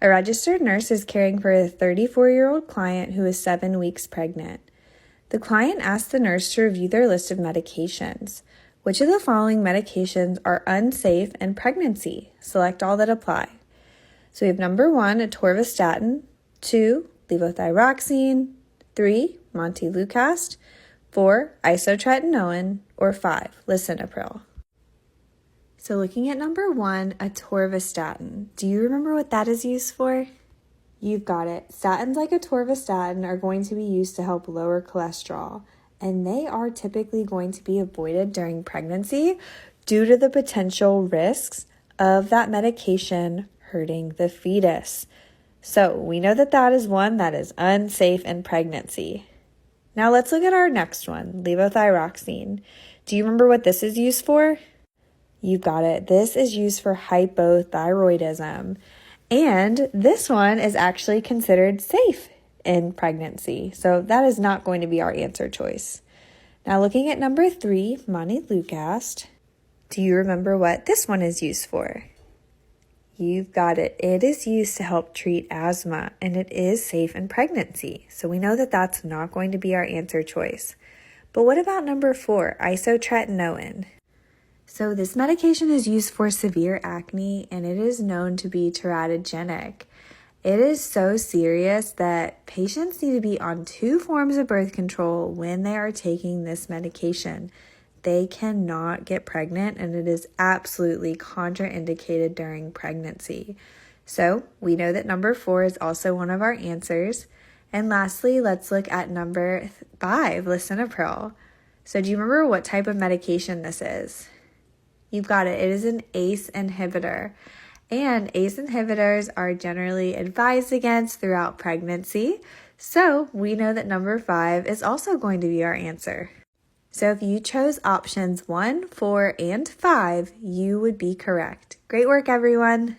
A registered nurse is caring for a 34-year-old client who is 7 weeks pregnant. The client asked the nurse to review their list of medications. Which of the following medications are unsafe in pregnancy? Select all that apply. So we have number 1, atorvastatin, 2, levothyroxine, 3, montelukast, 4, isotretinoin, or 5, lisinopril. So looking at number 1, atorvastatin. Do you remember what that is used for? You've got it. Statins like atorvastatin are going to be used to help lower cholesterol, and they are typically going to be avoided during pregnancy due to the potential risks of that medication hurting the fetus. So we know that that is one that is unsafe in pregnancy. Now let's look at our next one, levothyroxine. Do you remember what this is used for? You've got it. This is used for hypothyroidism. And this one is actually considered safe in pregnancy. So that is not going to be our answer choice. Now looking at number 3, montelukast. Do you remember what this one is used for? You've got it. It is used to help treat asthma, and it is safe in pregnancy. So we know that that's not going to be our answer choice. But what about number 4, isotretinoin? So this medication is used for severe acne, and it is known to be teratogenic. It is so serious that patients need to be on 2 forms of birth control when they are taking this medication. They cannot get pregnant, and it is absolutely contraindicated during pregnancy. So we know that number 4 is also one of our answers. And lastly, let's look at number 5, lisinopril. So do you remember what type of medication this is? You've got it. It is an ACE inhibitor. And ACE inhibitors are generally advised against throughout pregnancy. So we know that number 5 is also going to be our answer. So if you chose options 1, 4, and 5, you would be correct. Great work, everyone.